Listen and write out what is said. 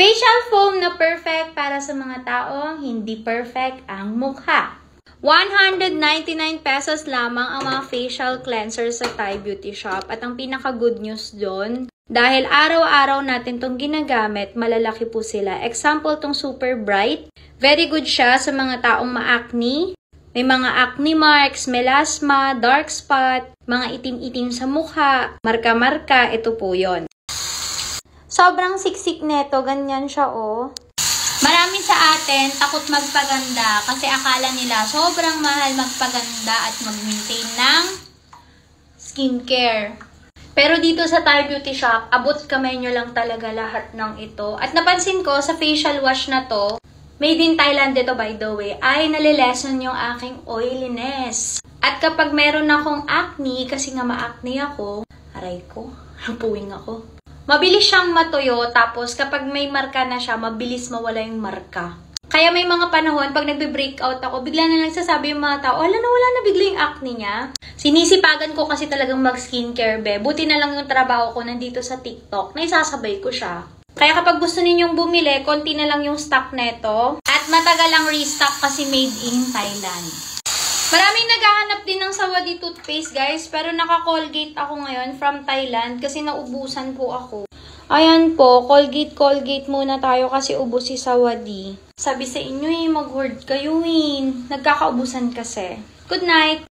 Facial foam na perfect para sa mga taong hindi perfect ang mukha. 199 pesos lamang ang mga facial cleanser sa Thai Beauty Shop. At ang pinaka-good news doon, dahil araw-araw natin tong ginagamit, malalaki po sila. Example, tong Super Bright. Very good siya sa mga taong ma-acne. May mga acne marks, melasma, dark spot, mga itim-itim sa mukha, marka-marka, ito po yon. Sobrang siksik neto, ganyan siya oh. Marami sa atin takot magpaganda kasi akala nila sobrang mahal magpaganda at mag-maintain ng skincare. Pero dito sa Thai Beauty Shop, abot kamay nyo lang talaga lahat ng ito. At napansin ko sa facial wash na to, made in Thailand ito by the way, ay nalilessen yung aking oiliness. At kapag meron akong acne, kasi nga ma-acne ako, aray ko, puwing ako. Mabilis siyang matuyo, tapos kapag may marka na siya, mabilis mawala yung marka. Kaya may mga panahon, pag nagbe-breakout ako, bigla na lang sasabi yung mga tao, wala na bigla yung acne niya. Sinisipagan ko kasi talagang mag-skincare, be. Buti na lang yung trabaho ko nandito sa TikTok, na isasabay ko siya. Kaya kapag gusto ninyong bumili, konti na lang yung stock neto. At matagal ang restock kasi made in Thailand. Maraming naghahanap din ng Sawadi toothpaste, guys. Pero naka-Colgate ako ngayon from Thailand kasi naubusan po ako. Ayan po, Colgate muna tayo kasi ubos si Sawadi. Sabi sa inyo mag-hoard kayo Nagkakaubusan kasi. Good night!